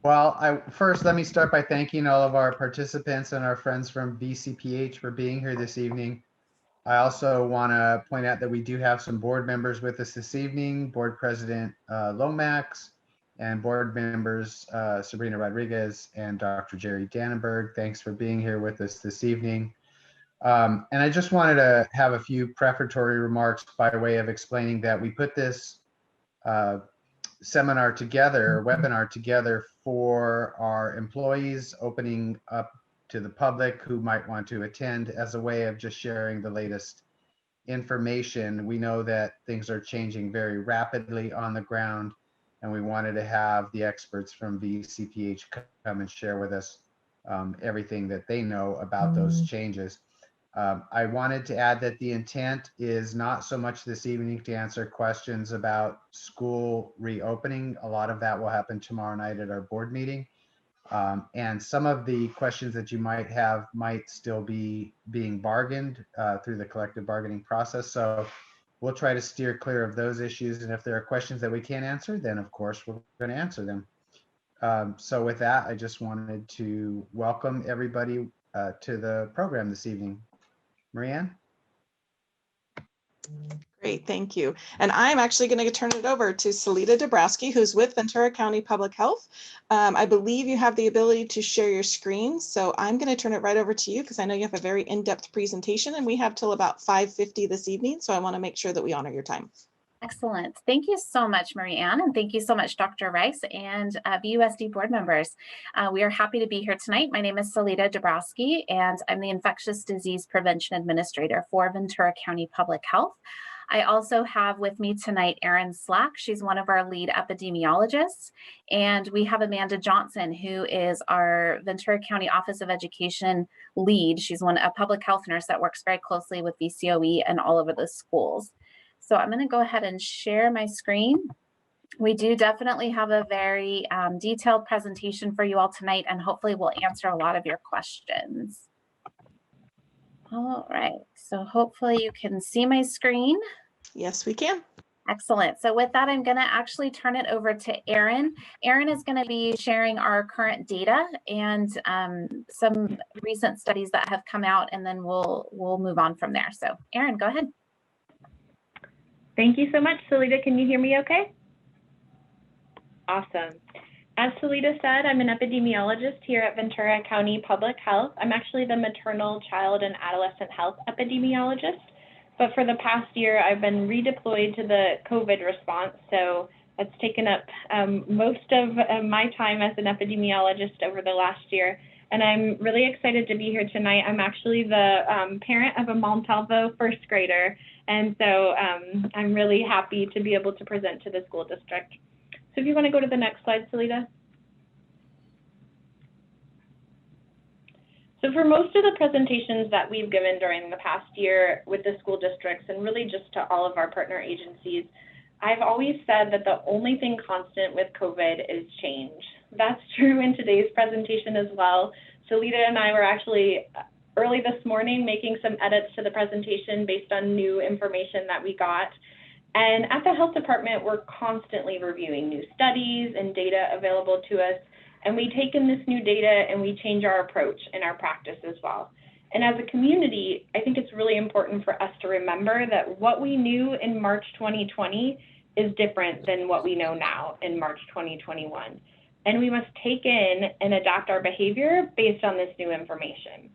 Well, first, let me start by thanking all of our participants and our friends from VCPH for being here this evening. I also want to point out that we do have some board members with us this evening, Board President Lomax and board members Sabrina Rodriguez and Dr. Jerry Dannenberg. Thanks for being here with us this evening. And I just wanted to have a few prefatory remarks by way of explaining that we put this seminar together, webinar together for our employees, opening up to the public who might want to attend as a way of just sharing the latest information. We know that things are changing very rapidly on the ground, and we wanted to have the experts from VCPH come and share with us everything that they know about those changes. I wanted to add that the intent is not so much this evening to answer questions about school reopening. A lot of that will happen tomorrow night at our board meeting. And some of the questions that you might have might still be being bargained through the collective bargaining process. So we'll try to steer clear of those issues. And if there are questions that we can't answer, then of course we're going to answer them. So with that, I just wanted to welcome everybody to the program this evening. Marianne? Great, thank you. And I'm actually going to turn it over to Salita Dabrowski, who's with Ventura County Public Health. I believe you have the ability to share your screen, so I'm going to turn it right over to you because I know you have a very in-depth presentation and we have till about 5:50 this evening, so I want to make sure that we honor your time. Excellent. Thank you so much, Marianne, and thank you so much, Dr. Rice and VUSD board members. We are happy to be here tonight. My name is Salita Dabrowski, and I'm the Infectious Disease Prevention Administrator for Ventura County Public Health. I also have with me tonight Erin Slack. She's one of our lead epidemiologists. And we have Amanda Johnson, who is our Ventura County Office of Education lead. She's a public health nurse that works very closely with VCOE and all over the schools. So I'm going to go ahead and share my screen. We do definitely have a very detailed presentation for you all tonight, and hopefully we'll answer a lot of your questions. All right, so hopefully you can see my screen. Yes, we can. Excellent. So with that, I'm going to actually turn it over to Erin. Erin is going to be sharing our current data and some recent studies that have come out, and then we'll move on from there. So Erin, go ahead. Thank you so much, Salita. Can you hear me okay? Awesome. As Salita said, I'm an epidemiologist here at Ventura County Public Health. I'm actually the maternal, child, and adolescent health epidemiologist. But for the past year, I've been redeployed to the COVID response. So that's taken up most of my time as an epidemiologist over the last year. And I'm really excited to be here tonight. I'm actually the parent of a Montalvo first grader. And so I'm really happy to be able to present to the school district. So if you want to go to the next slide, Salita. So for most of the presentations that we've given during the past year with the school districts and really just to all of our partner agencies, I've always said that the only thing constant with COVID is change. That's true in today's presentation as well. Salita and I were actually early this morning making some edits to the presentation based on new information that we got. And at the health department, we're constantly reviewing new studies and data available to us. And we take in this new data and we change our approach and our practice as well. And as a community, I think it's really important for us to remember that what we knew in March 2020 is different than what we know now in March 2021. And we must take in and adapt our behavior based on this new information.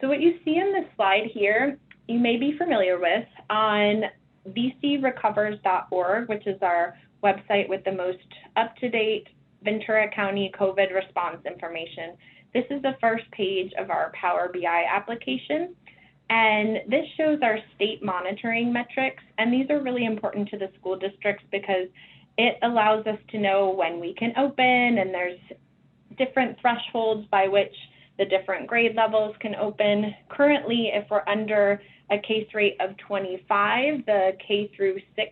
So what you see in this slide here, you may be familiar with on vcrecovers.org, which is our website with the most up-to-date Ventura County COVID response information. This is the first page of our Power BI application. And this shows our state monitoring metrics. And these are really important to the school districts because it allows us to know when we can open, and there's different thresholds by which the different grade levels can open. Currently, if we're under a case rate of 25, the K through 6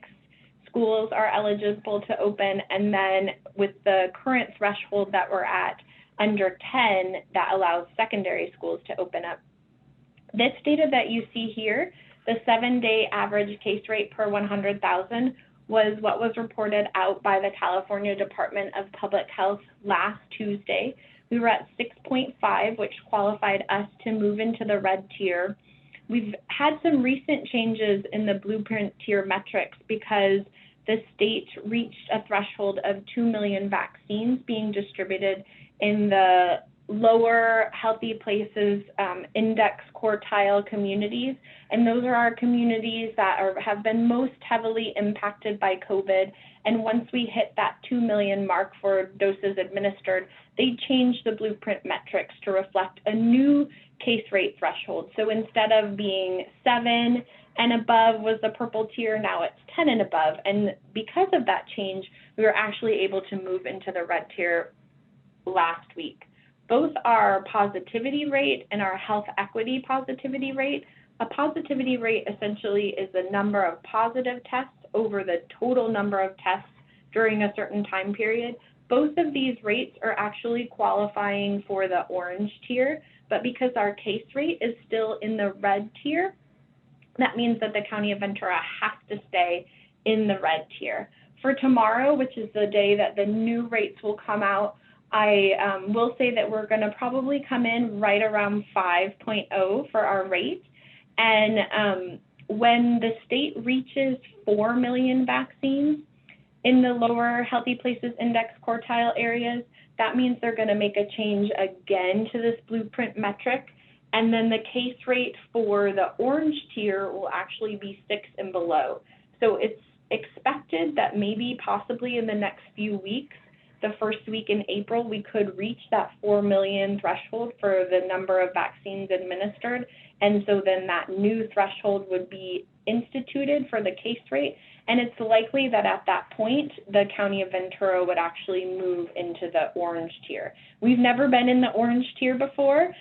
schools are eligible to open. And then with the current threshold that we're at, under 10, that allows secondary schools to open up. This data that you see here, the 7-day average case rate per 100,000, was what was reported out by the California Department of Public Health last Tuesday. We were at 6.5, which qualified us to move into the red tier. We've had some recent changes in the blueprint tier metrics because the state reached a threshold of 2 million vaccines being distributed in the lower healthy places index quartile communities. And those are our communities that have been most heavily impacted by COVID. And once we hit that 2 million mark for doses administered, they changed the blueprint metrics to reflect a new case rate threshold. So instead of being 7 and above was the purple tier, now it's 10 and above. And because of that change, we were actually able to move into the red tier last week. Both our positivity rate and our health equity positivity rate. A positivity rate essentially is the number of positive tests over the total number of tests during a certain time period. Both of these rates are actually qualifying for the orange tier, but because our case rate is still in the red tier, that means that the County of Ventura has to stay in the red tier. For tomorrow, which is the day that the new rates will come out, I will say that we're going to probably come in right around 5.0 for our rate. And when the state reaches 4 million vaccines in the lower healthy places index quartile areas, that means they're going to make a change again to this blueprint metric. And then the case rate for the orange tier will actually be 6 and below. So it's expected that maybe possibly in the next few weeks, the first week in April, we could reach that 4 million threshold for the number of vaccines administered. And so then that new threshold would be instituted for the case rate. And it's likely that at that point, the County of Ventura would actually move into the orange tier. We've never been in the orange tier before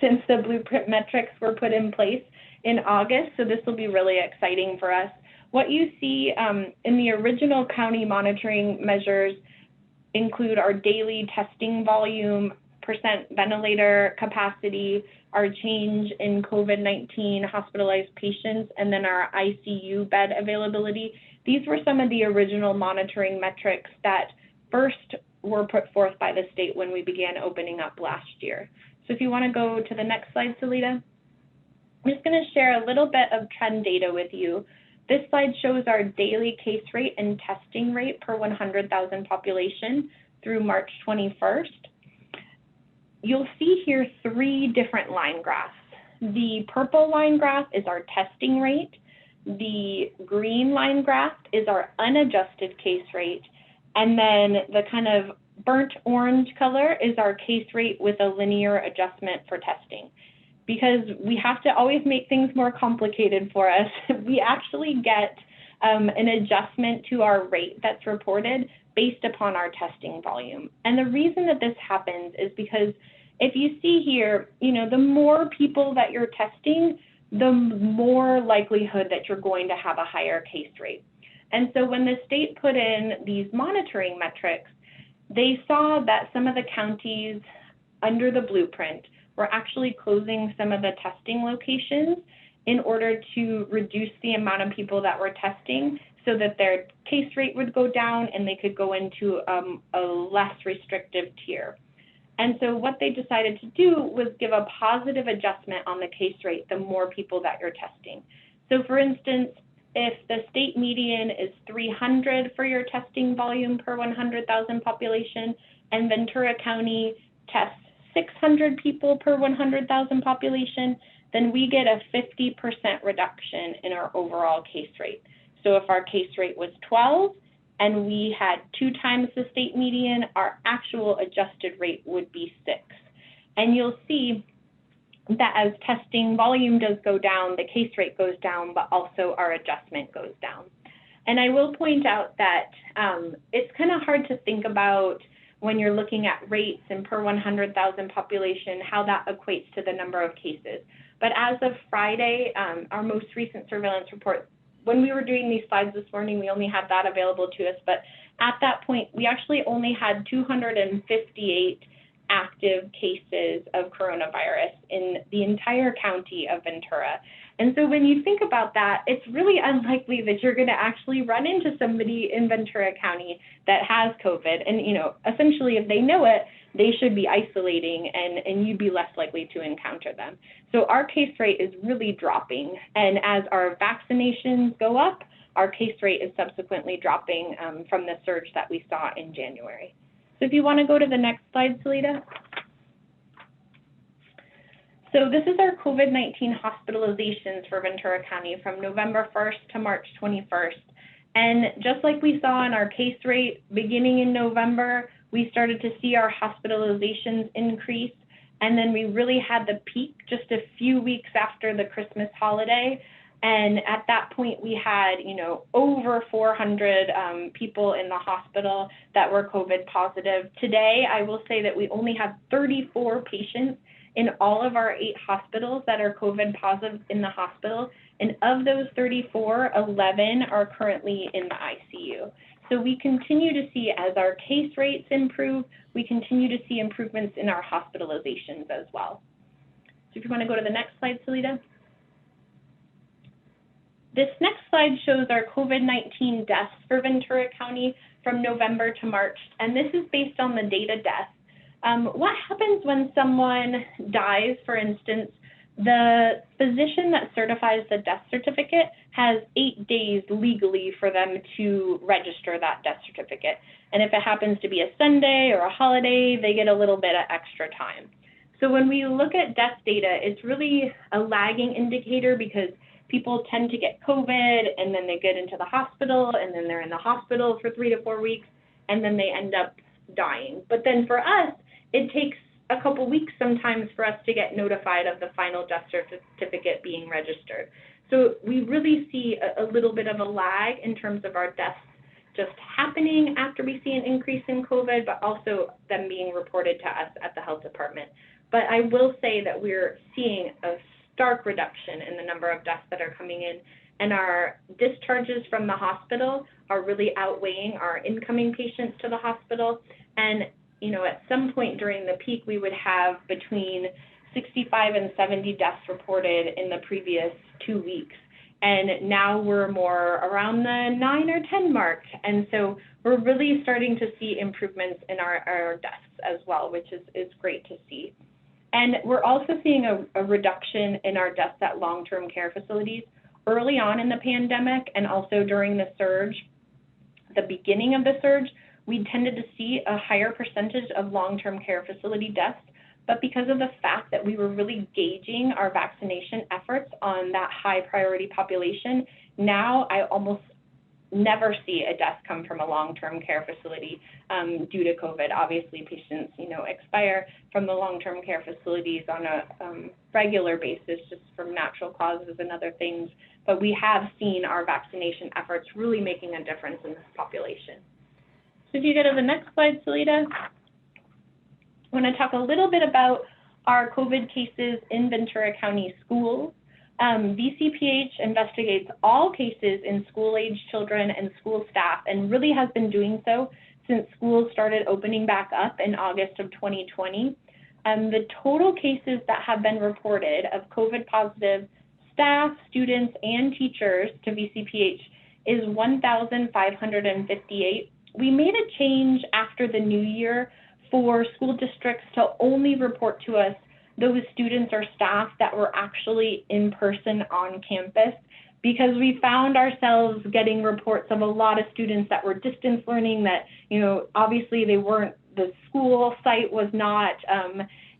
since the blueprint metrics were put in place in August. So this will be really exciting for us. What you see in the original county monitoring measures include our daily testing volume, percent ventilator capacity, our change in COVID-19 hospitalized patients, and then our ICU bed availability. These were some of the original monitoring metrics that first were put forth by the state when we began opening up last year. So if you want to go to the next slide, Salita. I'm just going to share a little bit of trend data with you. This slide shows our daily case rate and testing rate per 100,000 population through March 21st. You'll see here 3 different line graphs. The purple line graph is our testing rate. The green line graph is our unadjusted case rate. And then the kind of burnt orange color is our case rate with a linear adjustment for testing. Because we have to always make things more complicated for us, we actually get an adjustment to our rate that's reported based upon our testing volume. And the reason that this happens is because if you see here, the more people that you're testing, the more likelihood that you're going to have a higher case rate. And so when the state put in these monitoring metrics, they saw that some of the counties under the blueprint were actually closing some of the testing locations in order to reduce the amount of people that were testing so that their case rate would go down and they could go into a less restrictive tier. And so what they decided to do was give a positive adjustment on the case rate the more people that you're testing. So for instance, if the state median is 300 for your testing volume per 100,000 population and Ventura County tests 600 people per 100,000 population, then we get a 50% reduction in our overall case rate. So if our case rate was 12 and we had 2 times the state median, our actual adjusted rate would be 6. And you'll see that as testing volume does go down, the case rate goes down, but also our adjustment goes down. And I will point out that it's kind of hard to think about when you're looking at rates and per 100,000 population, how that equates to the number of cases. But as of Friday, our most recent surveillance report, when we were doing these slides this morning, we only had that available to us. But at that point, we actually only had 258 active cases of coronavirus in the entire county of Ventura. And so when you think about that, it's really unlikely that you're going to actually run into somebody in Ventura County that has COVID. And, you know, essentially, if they know it, they should be isolating, and you'd be less likely to encounter them. So our case rate is really dropping. And as our vaccinations go up, our case rate is subsequently dropping from the surge that we saw in January. So if you want to go to the next slide, Salida. So this is our COVID-19 hospitalizations for Ventura County from November 1st to March 21st. And just like we saw in our case rate beginning in November, we started to see our hospitalizations increase. And then we really had the peak just a few weeks after the Christmas holiday. And at that point, we had, you know, over 400 people in the hospital that were COVID positive. Today, I will say that we only have 34 patients in all of our 8 hospitals that are COVID positive in the hospital. And of those 34, 11 are currently in the ICU. So we continue to see, as our case rates improve, we continue to see improvements in our hospitalizations as well. So if you want to go to the next slide, Salida. This next slide shows our COVID-19 deaths for Ventura County from November to March, and this is based on the data deaths. What happens when someone dies, for instance? The physician that certifies the death certificate has 8 days legally for them to register that death certificate. And if it happens to be a Sunday or a holiday, they get a little bit of extra time. So when we look at death data, it's really a lagging indicator because people tend to get COVID and then they get into the hospital and then they're in the hospital for 3 to 4 weeks and then they end up dying. But then for us, it takes a couple weeks sometimes for us to get notified of the final death certificate being registered. So we really see a little bit of a lag in terms of our deaths just happening after we see an increase in COVID, but also them being reported to us at the health department. But I will say that we're seeing a stark reduction in the number of deaths that are coming in, and our discharges from the hospital are really outweighing our incoming patients to the hospital. And you know, at some point during the peak, we would have between 65 and 70 deaths reported in the previous 2 weeks. And now we're more around the 9 or 10 mark. And so we're really starting to see improvements in our deaths as well, which is great to see. And we're also seeing a reduction in our deaths at long-term care facilities early on in the pandemic and also during the surge, the beginning of the surge. We tended to see a higher percentage of long-term care facility deaths, but because of the fact that we were really gauging our vaccination efforts on that high priority population, now I almost never see a death come from a long-term care facility due to COVID. Obviously, patients, you know, expire from the long-term care facilities on a regular basis just from natural causes and other things, but we have seen our vaccination efforts really making a difference in this population. So if you go to the next slide, Salida, I want to talk a little bit about our COVID cases in Ventura County schools. VCPH investigates all cases in school-age children and school staff and really has been doing so since schools started opening back up in August of 2020. The total cases that have been reported of COVID positive staff, students, and teachers to VCPH is 1,558. We made a change after the new year for school districts to only report to us those students or staff that were actually in person on campus, because we found ourselves getting reports of a lot of students that were distance learning that, you know, obviously they weren't, the school site was not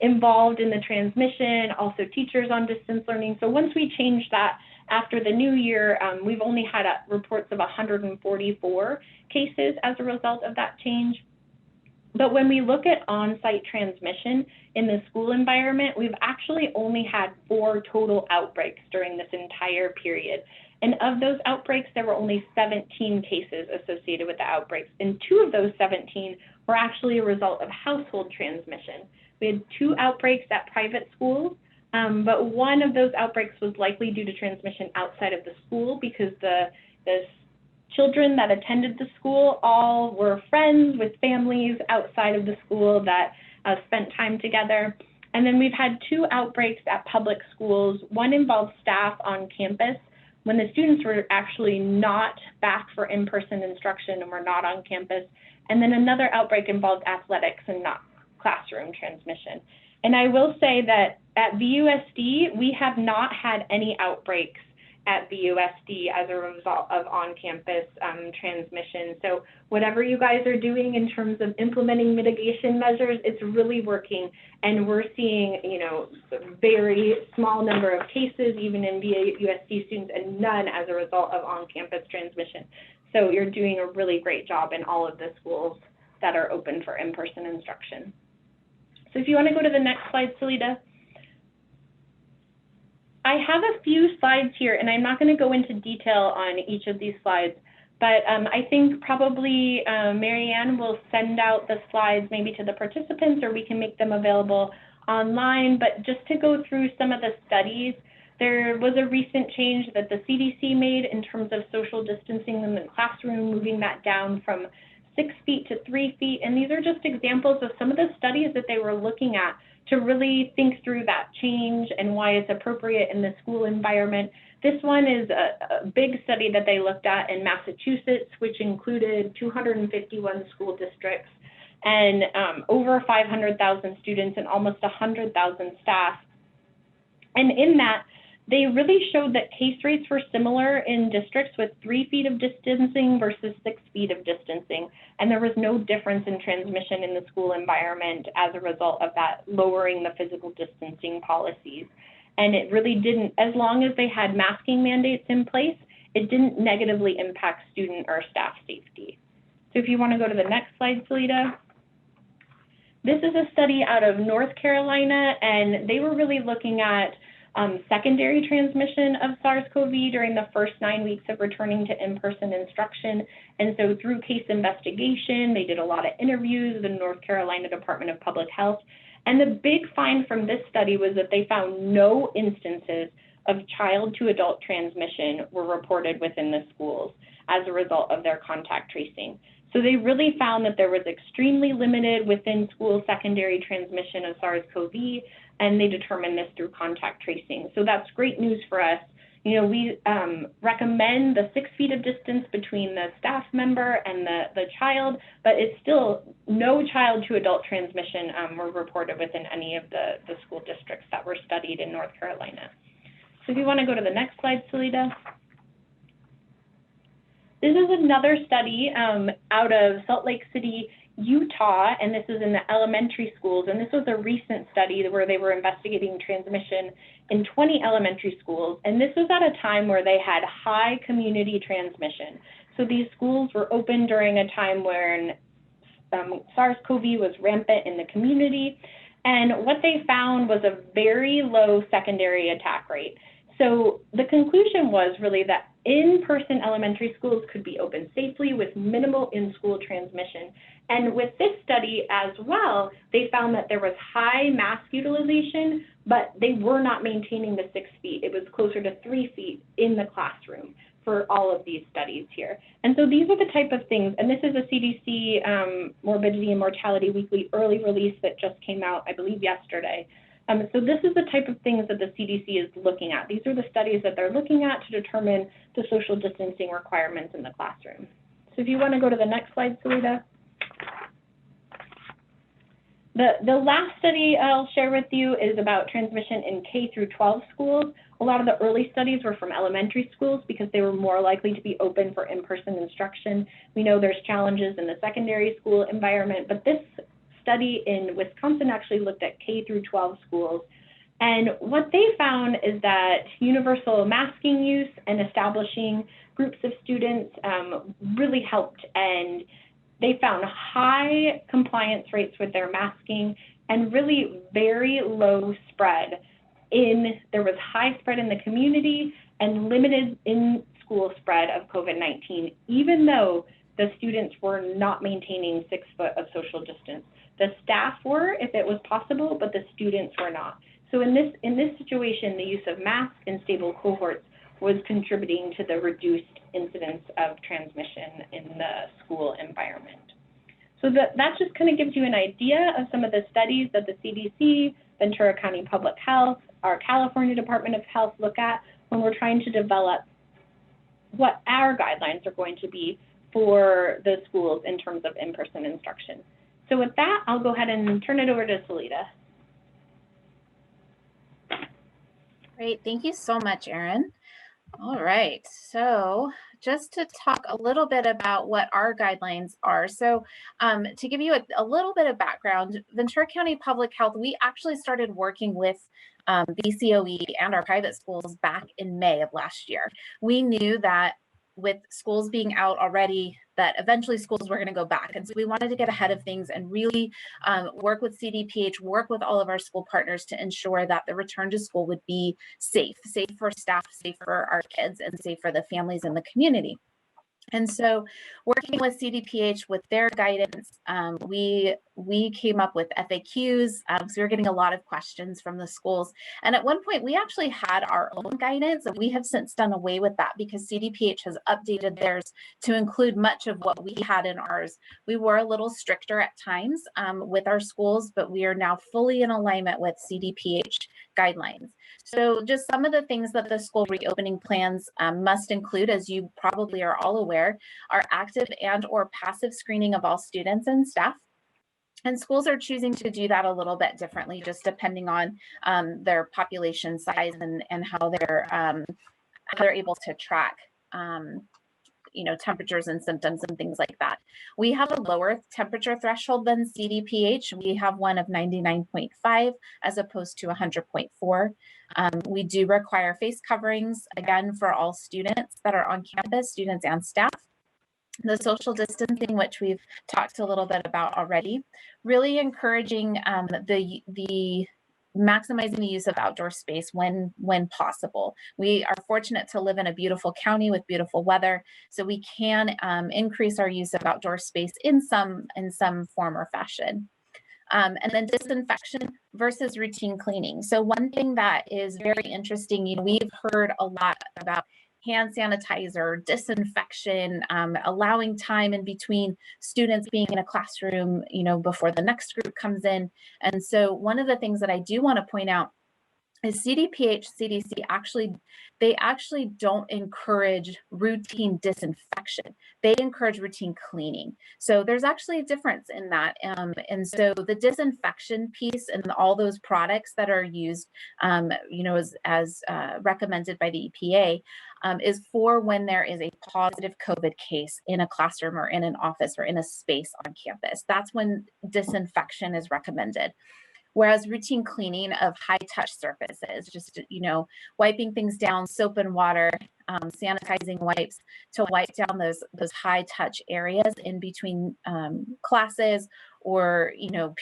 involved in the transmission, also teachers on distance learning. So once we changed that after the new year, we've only had reports of 144 cases as a result of that change. But when we look at on-site transmission in the school environment, we've actually only had 4 total outbreaks during this entire period. And of those outbreaks, there were only 17 cases associated with the outbreaks. And 2 of those 17 were actually a result of household transmission. We had 2 outbreaks at private schools, but one of those outbreaks was likely due to transmission outside of the school because the children that attended the school all were friends with families outside of the school that spent time together. And then we've had 2 outbreaks at public schools. One involved staff on campus when the students were actually not back for in-person instruction and were not on campus. And then another outbreak involved athletics and not classroom transmission. And I will say that at VUSD, we have not had any outbreaks at VUSD as a result of on-campus transmission. So whatever you guys are doing in terms of implementing mitigation measures, it's really working. And we're seeing, you know, a very small number of cases, even in VUSD students, and none as a result of on-campus transmission. So you're doing a really great job in all of the schools that are open for in-person instruction. So if you want to go to the next slide, Salita. I have a few slides here, and I'm not going to go into detail on each of these slides, but I think probably Marianne will send out the slides maybe to the participants, or we can make them available online. But just to go through some of the studies, there was a recent change that the CDC made in terms of social distancing in the classroom, moving that down from 6 feet to 3 feet. And these are just examples of some of the studies that they were looking at to really think through that change and why it's appropriate in the school environment. This one is a big study that they looked at in Massachusetts, which included 251 school districts and over 500,000 students and almost 100,000 staff. And in that, they really showed that case rates were similar in districts with 3 feet of distancing versus 6 feet of distancing. And there was no difference in transmission in the school environment as a result of that, lowering the physical distancing policies. And it really didn't, as long as they had masking mandates in place, it didn't negatively impact student or staff safety. So if you want to go to the next slide, Salita. This is a study out of North Carolina, and they were really looking at secondary transmission of SARS-CoV during the first 9 weeks of returning to in-person instruction. And so through case investigation, they did a lot of interviews with the North Carolina Department of Public Health. And the big find from this study was that they found no instances of child to adult transmission were reported within the schools as a result of their contact tracing. So they really found that there was extremely limited within school secondary transmission of SARS-CoV, and they determined this through contact tracing. So that's great news for us. You know, we recommend the 6 feet of distance between the staff member and the child, but it's still no child to adult transmission were reported within any of the school districts that were studied in North Carolina. So if you want to go to the next slide, Salita. This is another study out of Salt Lake City, Utah, and this is in the elementary schools. And this was a recent study where they were investigating transmission in 20 elementary schools. And this was at a time where they had high community transmission. So these schools were open during a time when SARS-CoV was rampant in the community. And what they found was a very low secondary attack rate. So the conclusion was really that in-person elementary schools could be open safely with minimal in-school transmission. And with this study as well, they found that there was high mask utilization, but they were not maintaining the 6 feet. It was closer to 3 feet in the classroom for all of these studies here. And so these are the type of things, and this is a CDC Morbidity and Mortality Weekly early release that just came out, I believe, yesterday. So this is the type of things that the CDC is looking at. These are the studies that they're looking at to determine the social distancing requirements in the classroom. So if you want to go to the next slide, Salita. The last study I'll share with you is about transmission in K-12 schools. A lot of the early studies were from elementary schools because they were more likely to be open for in-person instruction. We know there's challenges in the secondary school environment, but this study in Wisconsin actually looked at K-12 schools. And what they found is that universal masking use and establishing groups of students really helped, and they found high compliance rates with their masking and really very low spread. There was high spread in the community and limited in-school spread of COVID-19, even though the students were not maintaining 6 foot of social distance. The staff were, if it was possible, but the students were not. So in this situation, the use of masks in stable cohorts was contributing to the reduced incidence of transmission in the school environment. So that just kind of gives you an idea of some of the studies that the CDC Ventura County Public Health, our California Department of Health look at when we're trying to develop what our guidelines are going to be for the schools in terms of in-person instruction. So with that, I'll go ahead and turn it over to Salita. Great, thank you so much, Erin. All right, so just to talk a little bit about what our guidelines are. So to give you a little bit of background, Ventura County Public Health, we actually started working with VCOE and our private schools back in May of last year. We knew that with schools being out already, that eventually schools were going to go back. And so we wanted to get ahead of things and really work with CDPH, work with all of our school partners to ensure that the return to school would be safe for staff, safe for our kids, and safe for the families in the community. And so working with CDPH with their guidance, we came up with FAQs. So we were getting a lot of questions from the schools. And at one point, we actually had our own guidance, and we have since done away with that because CDPH has updated theirs to include much of what we had in ours. We were a little stricter at times with our schools, but we are now fully in alignment with CDPH guidelines. So just some of the things that the school reopening plans must include, as you probably are all aware, are active and or passive screening of all students and staff. And schools are choosing to do that a little bit differently, just depending on their population size and how they're able to track temperatures and symptoms and things like that. We have a lower temperature threshold than CDPH. We have one of 99.5 as opposed to 100.4. We do require face coverings, again, for all students that are on campus, students and staff. The social distancing, which we've talked a little bit about already, really encouraging the maximizing the use of outdoor space when possible. We are fortunate to live in a beautiful county with beautiful weather, so we can increase our use of outdoor space in some form or fashion. And then disinfection versus routine cleaning. So one thing that is very interesting, we've heard a lot about hand sanitizer, disinfection, allowing time in between students being in a classroom, before the next group comes in. And so one of the things that I do want to point out is CDPH, CDC actually don't encourage routine disinfection. They encourage routine cleaning. So there's actually a difference in that. And so the disinfection piece and all those products that are used, as recommended by the EPA, is for when there is a positive COVID case in a classroom or in an office or in a space on campus. That's when disinfection is recommended. Whereas routine cleaning of high touch surfaces, just, wiping things down, soap and water, sanitizing wipes to wipe down those high touch areas in between classes or,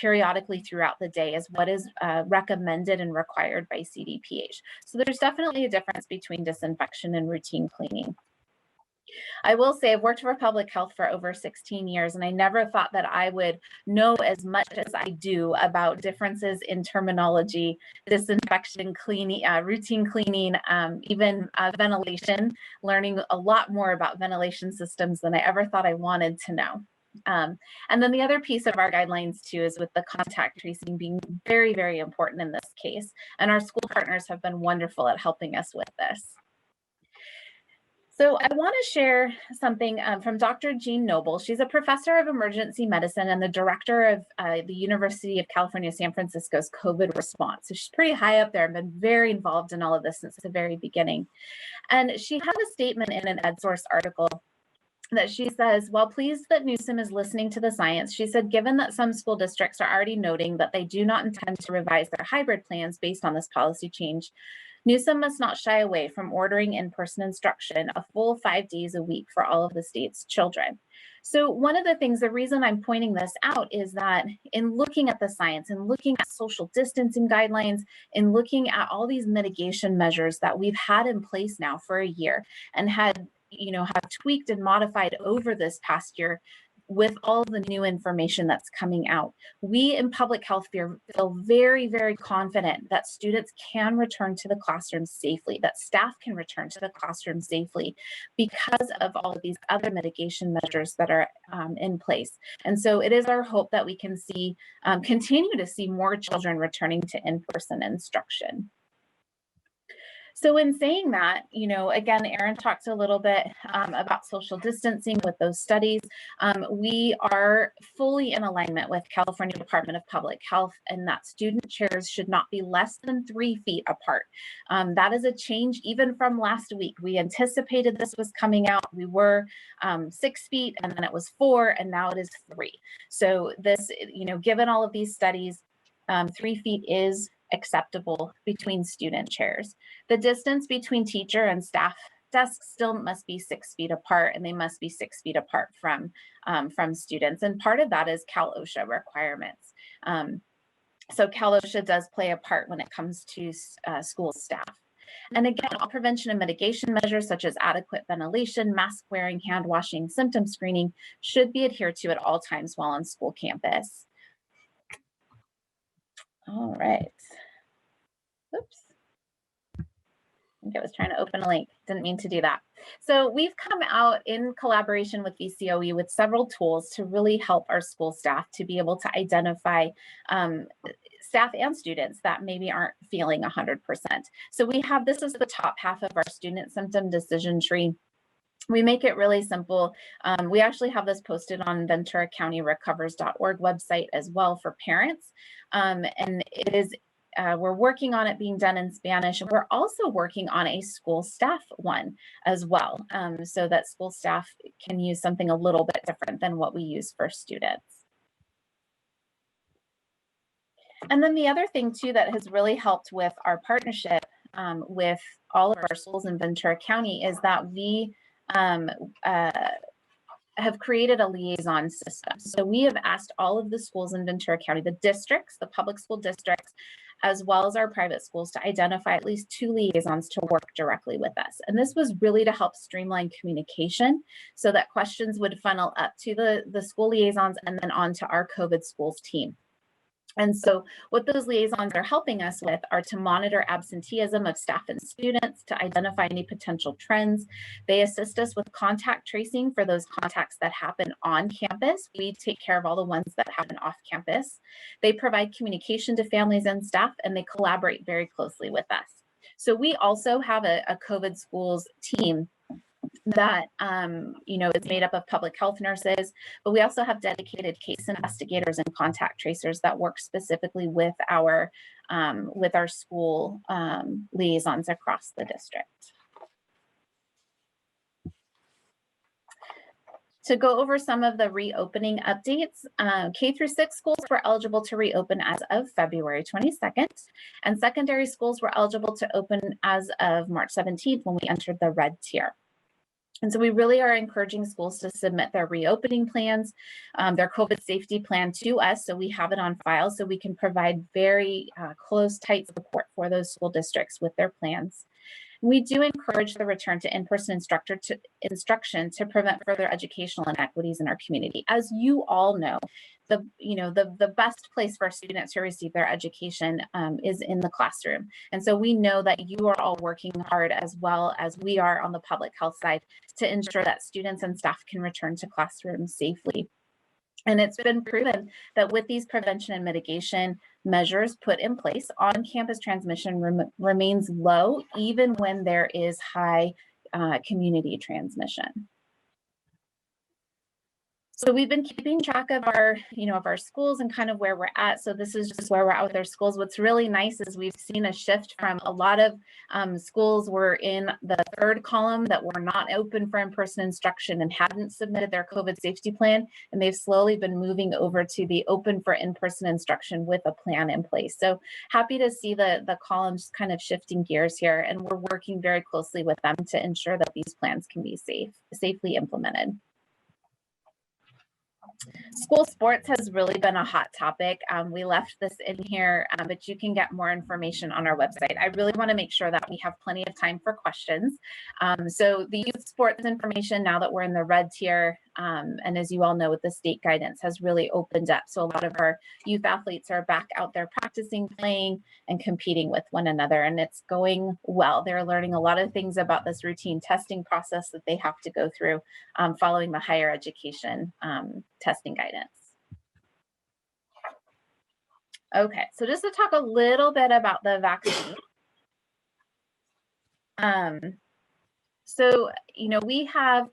periodically throughout the day is what is recommended and required by CDPH. So there's definitely a difference between disinfection and routine cleaning. I will say I've worked for public health for over 16 years, and I never thought that I would know as much as I do about differences in terminology, disinfection, cleaning, routine cleaning, even ventilation, learning a lot more about ventilation systems than I ever thought I wanted to know. And then the other piece of our guidelines too is with the contact tracing being very, very important in this case. And our school partners have been wonderful at helping us with this. So I want to share something from Dr. Jean Noble. She's a professor of emergency medicine and the director of the University of California, San Francisco's COVID response. So she's pretty high up there and been very involved in all of this since the very beginning. And she had a statement in an EdSource article that she says, while pleased that Newsom is listening to the science, she said, given that some school districts are already noting that they do not intend to revise their hybrid plans based on this policy change, Newsom must not shy away from ordering in-person instruction a full 5 days a week for all of the state's children. So one of the things, the reason I'm pointing this out is that in looking at the science and looking at social distancing guidelines and looking at all these mitigation measures that we've had in place now for a year and have tweaked and modified over this past year, with all the new information that's coming out. We in public health feel very, very confident that students can return to the classroom safely, that staff can return to the classroom safely because of all of these other mitigation measures that are in place. And so it is our hope that we can see, continue to see more children returning to in-person instruction. So in saying that, you know, again, Erin talked a little bit about social distancing with those studies. We are fully in alignment with California Department of Public Health, and that student chairs should not be less than 3 feet apart. That is a change even from last week. We anticipated this was coming out. We were 6 feet, and then it was 4, and now it is 3. So this, you know, given all of these studies, 3 feet is acceptable between student chairs. The distance between teacher and staff desks still must be 6 feet apart, and they must be 6 feet apart from students. And part of that is Cal OSHA requirements. So Cal OSHA does play a part when it comes to school staff. And again, all prevention and mitigation measures such as adequate ventilation, mask wearing, hand washing, symptom screening should be adhered to at all times while on school campus. All right. Oops. I think I was trying to open a link. Didn't mean to do that. So we've come out in collaboration with VCOE with several tools to really help our school staff to be able to identify staff and students that maybe aren't feeling 100%. So we have, this is the top half of our student symptom decision tree. We make it really simple. We actually have this posted on VenturaCountyRecovers.org website as well for parents. And it is, we're working on it being done in Spanish. We're also working on a school staff one as well, so that school staff can use something a little bit different than what we use for students. And then the other thing too that has really helped with our partnership with all of our schools in Ventura County is that we have created a liaison system. So we have asked all of the schools in Ventura County, the districts, the public school districts, as well as our private schools, to identify at least 2 liaisons to work directly with us. And this was really to help streamline communication so that questions would funnel up to the school liaisons and then on to our COVID schools team. And so what those liaisons are helping us with are to monitor absenteeism of staff and students, to identify any potential trends. They assist us with contact tracing for those contacts that happen on campus. We take care of all the ones that happen off campus. They provide communication to families and staff, and they collaborate very closely with us. So we also have a COVID schools team that you know, is made up of public health nurses, but we also have dedicated case investigators and contact tracers that work specifically with our school liaisons across the district. To go over some of the reopening updates, K-6 schools were eligible to reopen as of February 22nd, and secondary schools were eligible to open as of March 17th when we entered the red tier. And so we really are encouraging schools to submit their reopening plans, their COVID safety plan to us, so we have it on file so we can provide very close, tight support for those school districts with their plans. We do encourage the return to in-person instruction to prevent further educational inequities in our community. As you all know, the best place for students to receive their education is in the classroom. And so we know that you are all working hard, as well as we are on the public health side, to ensure that students and staff can return to classrooms safely. And it's been proven that with these prevention and mitigation measures put in place, on-campus transmission remains low, even when there is high community transmission. So we've been keeping track of our, of our schools and kind of where we're at. So this is just where we're at with our schools. What's really nice is we've seen a shift from a lot of schools were in the third column that were not open for in-person instruction and hadn't submitted their COVID safety plan. And they've slowly been moving over to the open for in-person instruction with a plan in place. So happy to see the columns kind of shifting gears here. And we're working very closely with them to ensure that these plans can be safely implemented. School sports has really been a hot topic. We left this in here, but you can get more information on our website. I really want to make sure that we have plenty of time for questions. So the youth sports information, now that we're in the red tier, And as you all know, with the state guidance has really opened up. So a lot of our youth athletes are back out there practicing, playing, and competing with one another. And it's going well. They're learning a lot of things about this routine testing process that they have to go through following the higher education testing guidance. Okay, so just to talk a little bit about the vaccine. So, you know, we have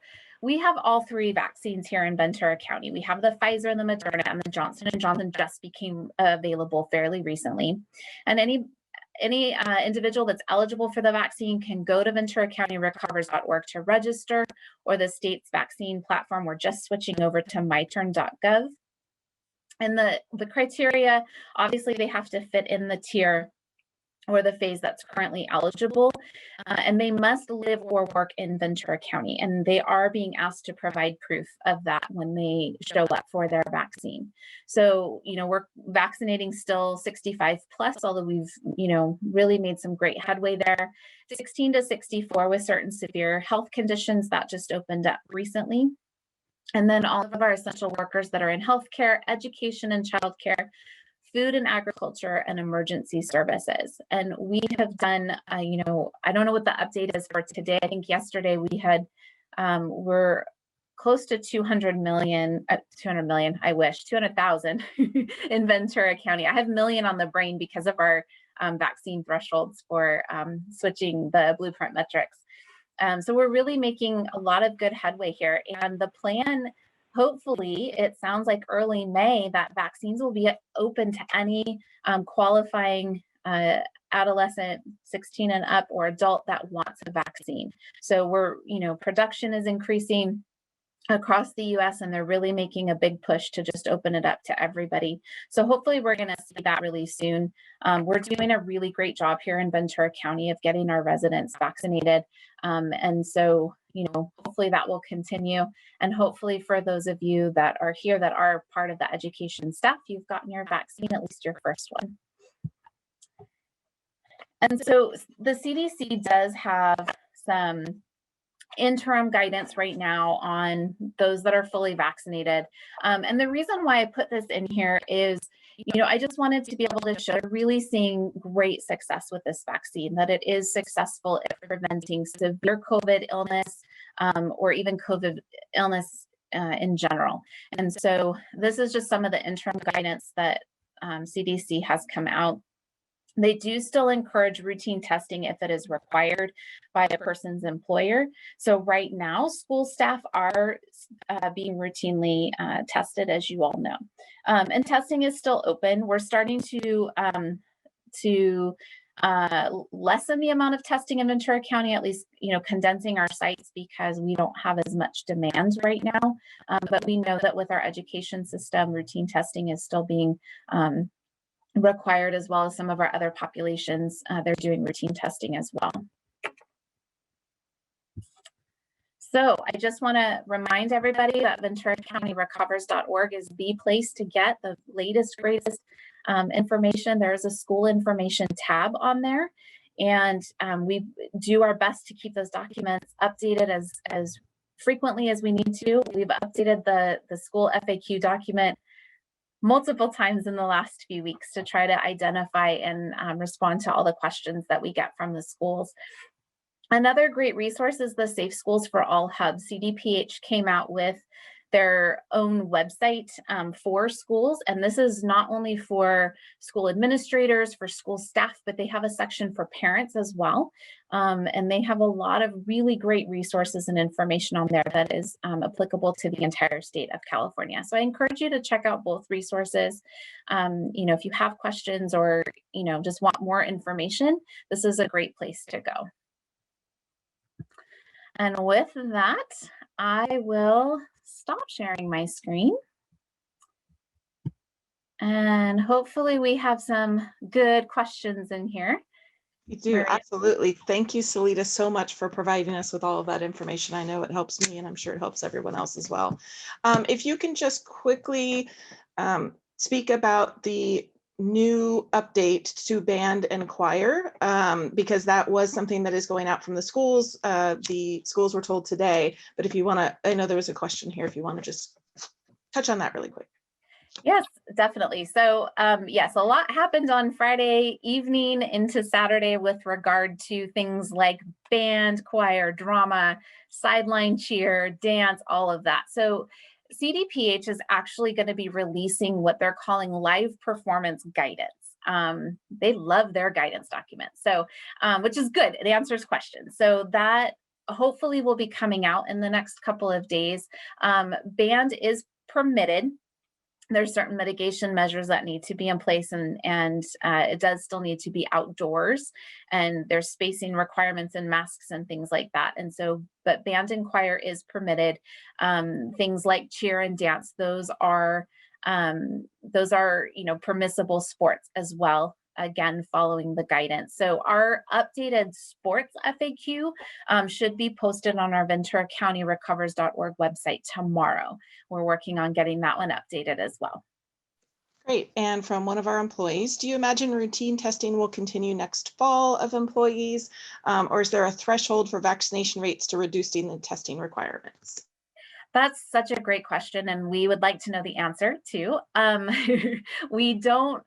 all 3 vaccines here in Ventura County. We have the Pfizer and the Moderna, and the Johnson & Johnson just became available fairly recently. And any individual that's eligible for the vaccine can go to VenturaCountyRecovers.org to register, or the state's vaccine platform. We're just switching over to myturn.gov. And the criteria, obviously they have to fit in the tier or the phase that's currently eligible, and they must live or work in Ventura County, and they are being asked to provide proof of that when they show up for their vaccine. So, you know, we're vaccinating still 65 plus, although we've, you know, really made some great headway there. 16 to 64 with certain severe health conditions that just opened up recently. And then all of our essential workers that are in healthcare, education and childcare, food and agriculture, and emergency services. And we have done, you know, I don't know what the update is for today. I think yesterday we had, we're close to 200 million, I wish, 200,000 in Ventura County. I have million on the brain because of our vaccine thresholds for switching the blueprint metrics. So we're really making a lot of good headway here. And the plan, hopefully, it sounds like early May that vaccines will be open to any qualifying adolescent 16 and up or adult that wants a vaccine. So we're, you know, production is increasing across the US, and they're really making a big push to just open it up to everybody. So hopefully we're going to see that really soon. We're doing a really great job here in Ventura County of getting our residents vaccinated. And so, you know, hopefully that will continue. And hopefully for those of you that are here that are part of the education staff, you've gotten your vaccine, at least your first one. And so the CDC does have some interim guidance right now on those that are fully vaccinated. And the reason why I put this in here is, you know, I just wanted to be able to show really seeing great success with this vaccine, that it is successful at preventing severe COVID illness or even COVID illness in general. And so this is just some of the interim guidance that CDC has come out. They do still encourage routine testing if it is required by a person's employer. So right now, school staff are being routinely tested, as you all know. And testing is still open. We're starting to lessen the amount of testing in Ventura County, at least, you know, condensing our sites because we don't have as much demand right now. But we know that with our education system, routine testing is still being required, as well as some of our other populations. They're doing routine testing as well. So I just want to remind everybody that VenturaCountyRecovers.org is the place to get the latest, greatest information. There is a school information tab on there, and we do our best to keep those documents updated as frequently as we need to. We've updated the school FAQ document multiple times in the last few weeks to try to identify and respond to all the questions that we get from the schools. Another great resource is the Safe Schools for All hub. CDPH came out with their own website for schools, and this is not only for school administrators, for school staff, but they have a section for parents as well. And they have a lot of really great resources and information on there that is applicable to the entire state of California. So I encourage you to check out both resources. You know, if you have questions or, you know, just want more information, this is a great place to go. And with that, I will stop sharing my screen. And hopefully we have some good questions in here. You do, absolutely. Thank you, Salita, so much for providing us with all of that information. I know it helps me, and I'm sure it helps everyone else as well. If you can just quickly speak about the new update to band and choir, because that was something that is going out from the schools. The schools were told today, but if you want to, I know there was a question here, if you want to just touch on that really quick. Yes, definitely. So yes, a lot happened on Friday evening into Saturday with regard to things like band, choir, drama, sideline cheer, dance, all of that. So CDPH is actually going to be releasing what they're calling live performance guidance. They love their guidance documents, so which is good. It answers questions. So that hopefully will be coming out in the next couple of days. Band is permitted. There's certain mitigation measures that need to be in place, and it does still need to be outdoors, and there's spacing requirements and masks and things like that. And so, but band and choir is permitted. Things like cheer and dance, those are permissible sports as well, again following the guidance. So our updated sports FAQ should be posted on our Ventura County Recovers.org website tomorrow. We're working on getting that one updated as well. Great. And from one of our employees, do you imagine routine testing will continue next fall of employees, or is there a threshold for vaccination rates to reducing the testing requirements? That's such a great question, and we would like to know the answer too. We don't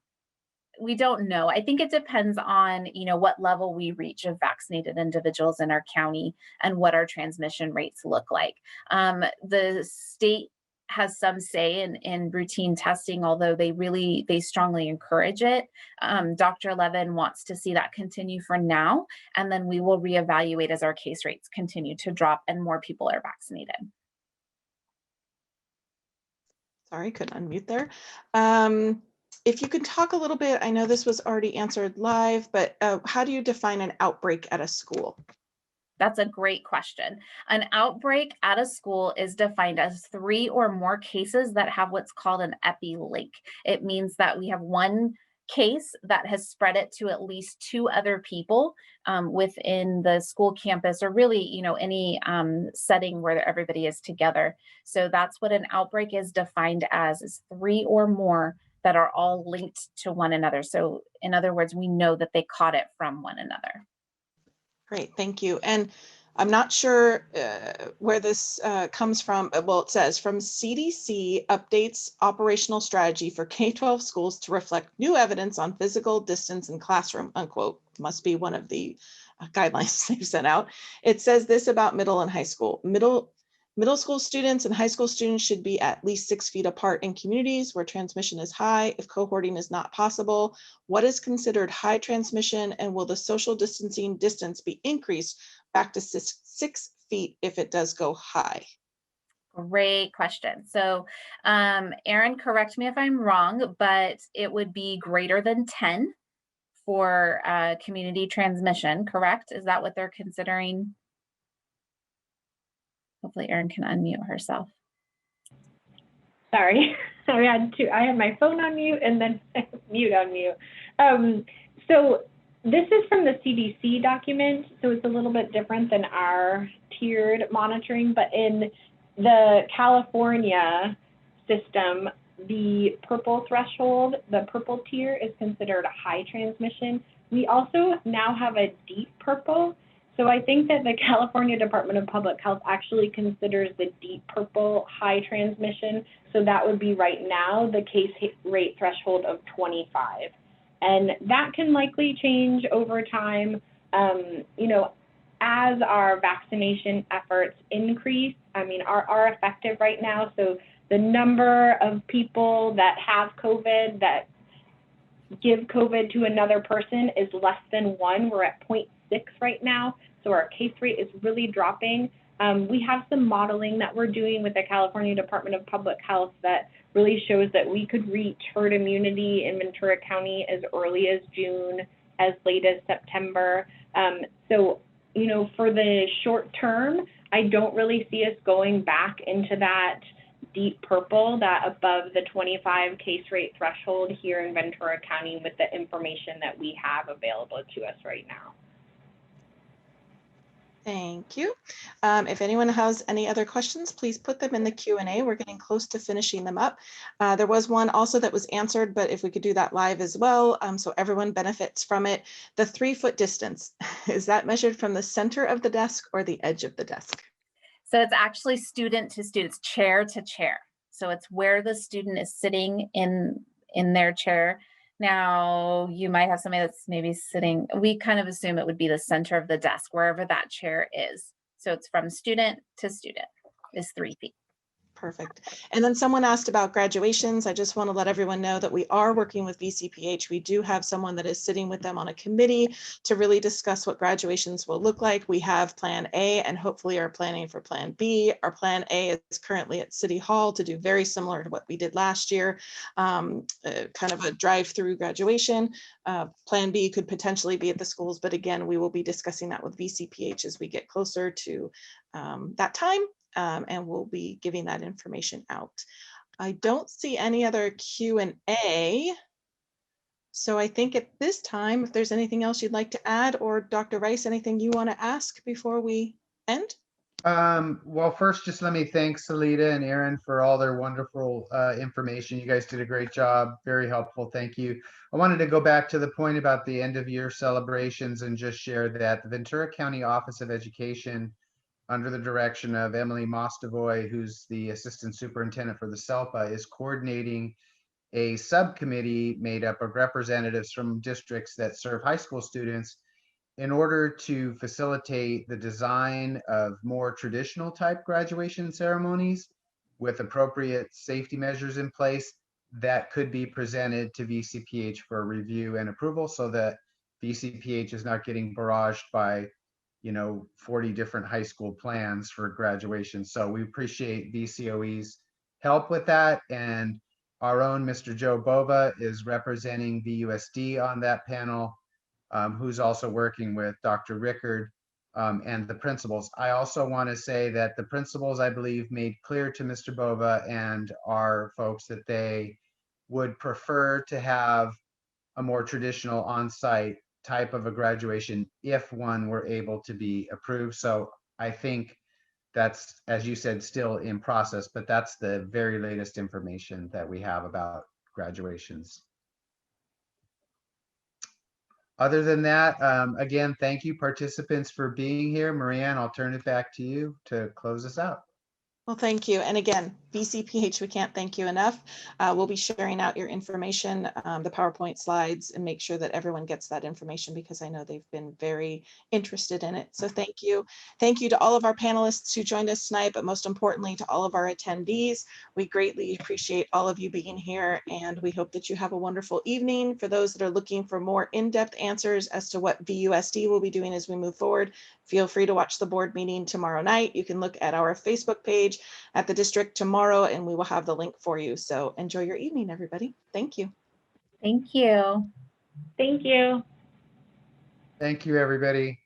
know. I think it depends on, what level we reach of vaccinated individuals in our county and what our transmission rates look like. The state has some say in routine testing, although they strongly encourage it. Dr. Levin wants to see that continue for now, and then we will reevaluate as our case rates continue to drop and more people are vaccinated. Sorry, couldn't unmute there. If you could talk a little bit, I know this was already answered live, but how do you define an outbreak at a school? That's a great question. An outbreak at a school is defined as 3 or more cases that have what's called an epi-link. It means that we have one case that has spread it to at least 2 other people within the school campus, or really, any setting where everybody is together. So that's what an outbreak is defined as, is 3 or more that are all linked to one another. So in other words, we know that they caught it from one another. Great, thank you. And I'm not sure where this comes from. Well, it says from CDC updates operational strategy for K12 schools to reflect new evidence on physical distance in classroom, unquote. Must be one of the guidelines they've sent out. It says this about middle and high school. Middle school students and high school students should be at least 6 feet apart in communities where transmission is high if cohorting is not possible. What is considered high transmission, and will the social distancing distance be increased back to 6 feet if it does go high? Great question. So Erin, correct me if I'm wrong, but it would be greater than 10 for community transmission, correct? Is that what they're considering? Hopefully Erin can unmute herself. Sorry, I had my phone on mute and then mute on mute. So this is from the CDC document, so it's a little bit different than our tiered monitoring, but in the California system, the purple threshold, the purple tier is considered a high transmission. We also now have a deep purple. So I think that the California Department of Public Health actually considers the deep purple high transmission. So that would be right now the case rate threshold of 25. And that can likely change over time, as our vaccination efforts increase. I mean, are effective right now. So the number of people that have COVID that give COVID to another person is less than 1. We're at 0.6 right now, so our case rate is really dropping. We have some modeling that we're doing with the California Department of Public Health that really shows that we could reach herd immunity in Ventura County as early as June, as late as September. So, for the short term, I don't really see us going back into that deep purple, that above the 25 case rate threshold here in Ventura County with the information that we have available to us right now. Thank you. If anyone has any other questions, please put them in the Q&A. We're getting close to finishing them up. There was one also that was answered, but if we could do that live as well, so everyone benefits from it. The 3-foot distance, is that measured from the center of the desk or the edge of the desk? So it's actually student to students, chair to chair. So it's where the student is sitting in their chair. Now, you might have somebody that's maybe sitting, we kind of assume it would be the center of the desk, wherever that chair is. So it's from student to student is 3 feet. Perfect. And then someone asked about graduations. I just want to let everyone know that we are working with VCPH. We do have someone that is sitting with them on a committee to really discuss what graduations will look like. We have Plan A and hopefully are planning for Plan B. Our Plan A is currently at City Hall to do very similar to what we did last year, kind of a drive-through graduation. Plan B could potentially be at the schools, but again, we will be discussing that with VCPH as we get closer to that time. And we'll be giving that information out. I don't see any other Q&A. So I think at this time, if there's anything else you'd like to add, or Dr. Rice, anything you want to ask before we end? Well, first, just let me thank Salida and Aaron for all their wonderful information. You guys did a great job. Very helpful. Thank you. I wanted to go back to the point about the end of year celebrations and just share that the Ventura County Office of Education, under the direction of Emily Mostovoy, who's the Assistant Superintendent for the SELPA, is coordinating a subcommittee made up of representatives from districts that serve high school students in order to facilitate the design of more traditional type graduation ceremonies with appropriate safety measures in place that could be presented to VCPH for review and approval, so that VCPH is not getting barraged by 40 different high school plans for graduation. So we appreciate VCOE's help with that. And our own Mr. Joe Bova is representing VUSD on that panel, who's also working with Dr. Rickard and the principals. I also want to say that the principals, I believe, made clear to Mr. Bova and our folks that they would prefer to have a more traditional on-site type of a graduation if one were able to be approved. So I think that's, as you said, still in process, but that's the very latest information that we have about graduations. Other than that, again, thank you participants for being here. Marianne, I'll turn it back to you to close us out. Well, thank you. And again, VCPH, we can't thank you enough. We'll be sharing out your information, the PowerPoint slides, and make sure that everyone gets that information because I know they've been very interested in it. So thank you. Thank you to all of our panelists who joined us tonight, but most importantly to all of our attendees. We greatly appreciate all of you being here, and we hope that you have a wonderful evening. For those that are looking for more in-depth answers as to what VUSD will be doing as we move forward, feel free to watch the board meeting tomorrow night. You can look at our Facebook page at the district tomorrow, and we will have the link for you. So enjoy your evening, everybody. Thank you. Thank you. Thank you. Thank you, everybody.